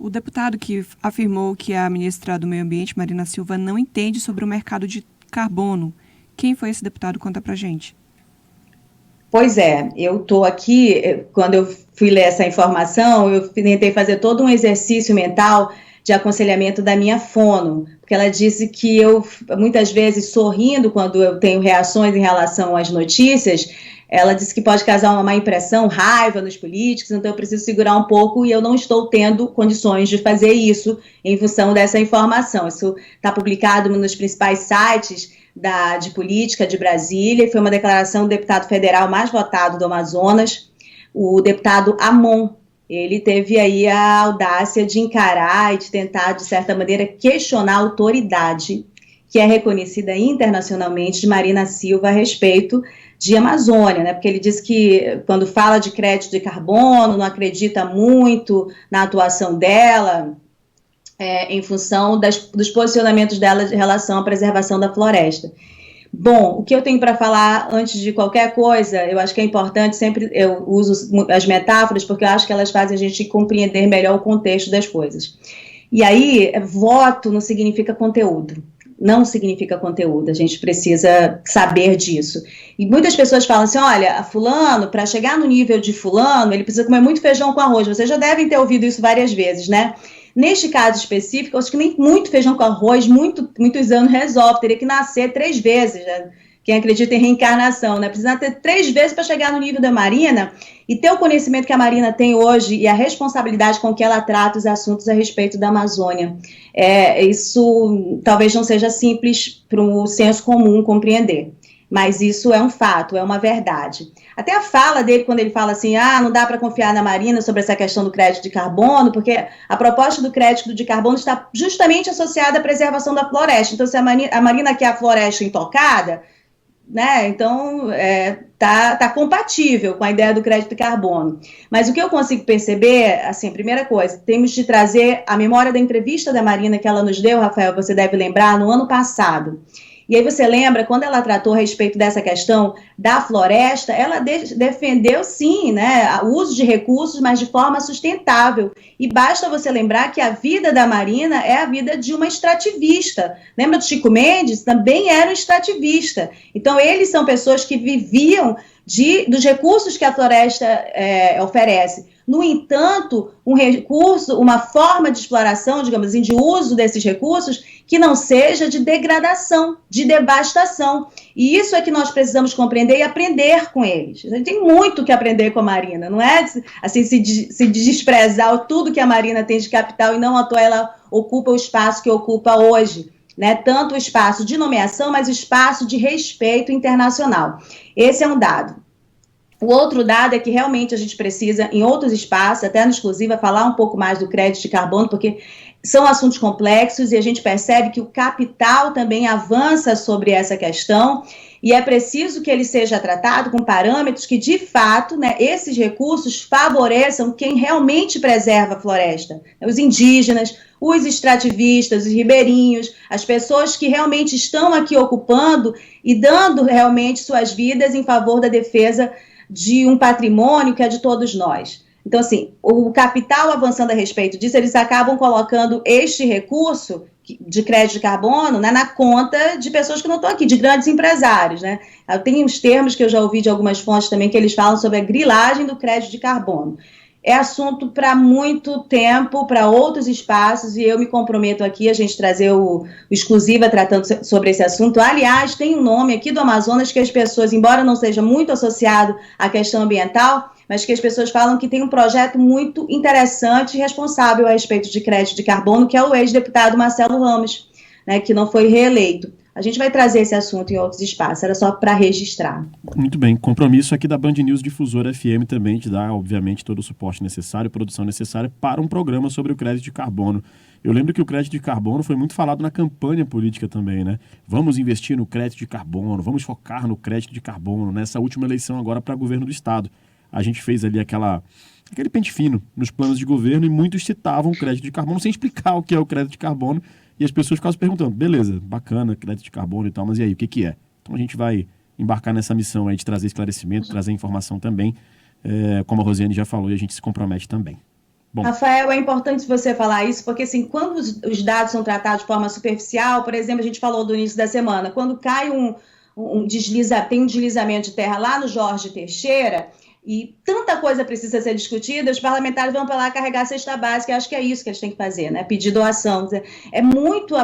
O deputado que afirmou que a ministra do Meio Ambiente, Marina Silva, não entende sobre o mercado de carbono. Quem foi esse deputado? Conta pra gente. Pois é, eu estou aqui, quando eu fui ler essa informação, eu tentei fazer todo um exercício mental de aconselhamento da minha fono, porque ela disse que eu, muitas vezes, sorrindo quando eu tenho reações em relação às notícias, ela disse que pode causar uma má impressão, raiva nos políticos, então eu preciso segurar um pouco e eu não estou tendo condições de fazer isso em função dessa informação. Isso está publicado nos principais sites de política de Brasília, e foi uma declaração do deputado federal mais votado do Amazonas, o deputado Amon. Ele teve aí a audácia de encarar e de tentar, de certa maneira, questionar a autoridade que é reconhecida internacionalmente de Marina Silva a respeito de Amazônia, né? Porque ele diz que quando fala de crédito de carbono, não acredita muito na atuação dela, em função dos posicionamentos dela em relação à preservação da floresta. Bom, o que eu tenho para falar antes de qualquer coisa, eu acho que é importante, sempre eu uso as metáforas, porque eu acho que elas fazem a gente compreender melhor o contexto das coisas. E aí, voto não significa conteúdo. Não significa conteúdo, a gente precisa saber disso. E muitas pessoas falam assim, olha, fulano, para chegar no nível de fulano, ele precisa comer muito feijão com arroz. Vocês já devem ter ouvido isso várias vezes, né? Neste caso específico, eu acho que nem muito feijão com arroz, muitos anos resolve, teria que nascer 3 vezes, né? Quem acredita em reencarnação, né? Precisa ter 3 vezes para chegar no nível da Marina e ter o conhecimento que a Marina tem hoje e a responsabilidade com que ela trata os assuntos a respeito da Amazônia. Isso talvez não seja simples para o senso comum compreender, mas isso é um fato, é uma verdade. Até a fala dele, quando ele fala assim, não dá para confiar na Marina sobre essa questão do crédito de carbono, porque a proposta do crédito de carbono está justamente associada à preservação da floresta. Então, se a Marina quer a floresta intocada, né, então tá compatível com a ideia do crédito de carbono. Mas o que eu consigo perceber, assim, primeira coisa, temos de trazer a memória da entrevista da Marina que ela nos deu, Rafael, você deve lembrar, no ano passado. E aí você lembra, quando ela tratou a respeito dessa questão da floresta, ela defendeu, sim, né, o uso de recursos, mas de forma sustentável. E basta você lembrar que a vida da Marina é a vida de uma extrativista. Lembra do Chico Mendes? Também era um extrativista. Então, eles são pessoas que viviam dos recursos que a floresta oferece. No entanto, um recurso, uma forma de exploração, digamos assim, de uso desses recursos que não seja de degradação, de devastação. E isso é que nós precisamos compreender e aprender com eles. A gente tem muito que aprender com a Marina, não é assim, se desprezar tudo que a Marina tem de capital e não à toa ela ocupa o espaço que ocupa hoje. Né? Tanto o espaço de nomeação, mas o espaço de respeito internacional. Esse é um dado. O outro dado é que realmente a gente precisa, em outros espaços, até no Exclusiva, falar um pouco mais do crédito de carbono, porque são assuntos complexos e a gente percebe que o capital também avança sobre essa questão e é preciso que ele seja tratado com parâmetros que, de fato, né, esses recursos favoreçam quem realmente preserva a floresta. Os indígenas, os extrativistas, os ribeirinhos, as pessoas que realmente estão aqui ocupando e dando realmente suas vidas em favor da defesa de um patrimônio que é de todos nós. Então, assim, o capital avançando a respeito disso, eles acabam colocando este recurso de crédito de carbono, né, na conta de pessoas que não estão aqui, de grandes empresários, né? Tem uns termos que eu já ouvi de algumas fontes também que eles falam sobre a grilagem do crédito de carbono. É assunto para muito tempo, para outros espaços, e eu me comprometo aqui a gente trazer o Exclusiva tratando sobre esse assunto. Aliás, tem um nome aqui do Amazonas que as pessoas, embora não seja muito associado à questão ambiental, mas que as pessoas falam que tem um projeto muito interessante e responsável a respeito de crédito de carbono, que é o ex-deputado Marcelo Ramos, né, que não foi reeleito. A gente vai trazer esse assunto em outros espaços, era só para registrar. Muito bem, compromisso aqui da Band News Difusora FM também de dar, obviamente, todo o suporte necessário, produção necessária para um programa sobre o crédito de carbono. Eu lembro que o crédito de carbono foi muito falado na campanha política também, né? Vamos investir no crédito de carbono, vamos focar no crédito de carbono, nessa última eleição agora para governo do Estado. A gente fez ali aquele pente fino nos planos de governo e muitos citavam o crédito de carbono sem explicar o que é o crédito de carbono. E as pessoas ficavam se perguntando, beleza, bacana, crédito de carbono e tal, mas e aí, o que é? Então a gente vai embarcar nessa missão aí de trazer esclarecimento, trazer informação também, como a Rosiane já falou, e a gente se compromete também. Bom, Rafael, é importante você falar isso, porque assim, quando os dados são tratados de forma superficial, por exemplo, a gente falou do início da semana, quando cai tem um deslizamento de terra lá no Jorge Teixeira, e tanta coisa precisa ser discutida, os parlamentares vão para lá carregar a cesta básica, e acho que é isso que eles têm que fazer, né? Pedir doação. É muito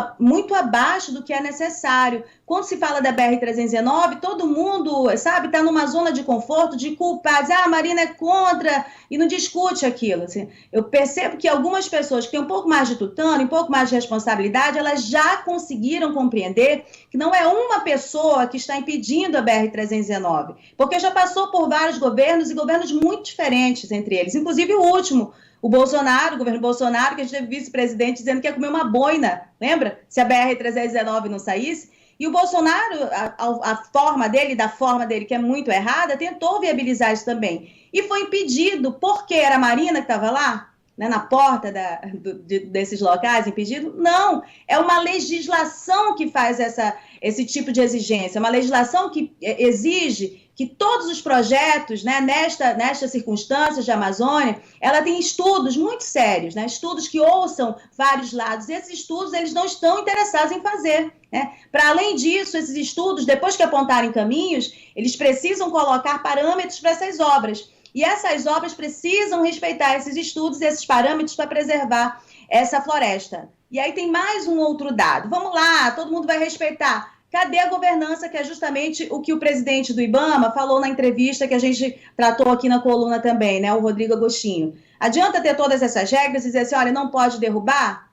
abaixo do que é necessário. Quando se fala da BR-319, todo mundo, sabe, está numa zona de conforto, de culpar, diz, a Marina é contra, e não discute aquilo. Assim. Eu percebo que algumas pessoas que têm um pouco mais de tutano, um pouco mais de responsabilidade, elas já conseguiram compreender que não é uma pessoa que está impedindo a BR-319, porque já passou por vários governos, e governos muito diferentes entre eles, inclusive o último, o governo Bolsonaro, que a gente teve vice-presidente dizendo que ia comer uma boina, lembra? Se a BR-319 não saísse. E o Bolsonaro, da forma dele, que é muito errada, tentou viabilizar isso também. E foi impedido, porque era a Marina que estava lá, né, na porta desses locais, impedido? Não, é uma legislação que faz esse tipo de exigência, uma legislação que exige que todos os projetos, né, nestas circunstâncias de Amazônia, ela tem estudos muito sérios, né, estudos que ouçam vários lados, e esses estudos eles não estão interessados em fazer. Né? Para além disso, esses estudos, depois que apontarem caminhos, eles precisam colocar parâmetros para essas obras. E essas obras precisam respeitar esses estudos e esses parâmetros para preservar essa floresta. E aí tem mais um outro dado. Vamos lá, todo mundo vai respeitar. Cadê a governança, que é justamente o que o presidente do IBAMA falou na entrevista que a gente tratou aqui na coluna também, né, o Rodrigo Agostinho. Adianta ter todas essas regras e dizer assim, olha, não pode derrubar?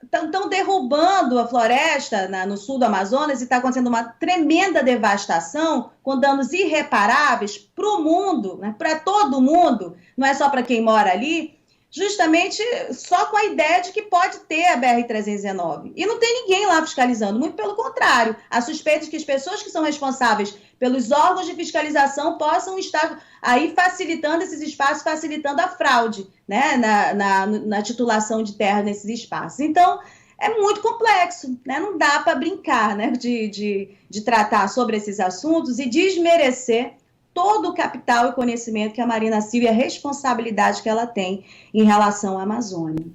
Estão derrubando a floresta no sul do Amazonas e está acontecendo uma tremenda devastação com danos irreparáveis para o mundo, né, para todo mundo, não é só para quem mora ali, justamente só com a ideia de que pode ter a BR-319. E não tem ninguém lá fiscalizando, muito pelo contrário. Há suspeitas de que as pessoas que são responsáveis pelos órgãos de fiscalização possam estar aí facilitando esses espaços, facilitando a fraude, né, na titulação de terra nesses espaços. Então, é muito complexo, né? Não dá para brincar, né, de tratar sobre esses assuntos e desmerecer todo o capital e conhecimento que a Marina Silva e a responsabilidade que ela tem em relação à Amazônia.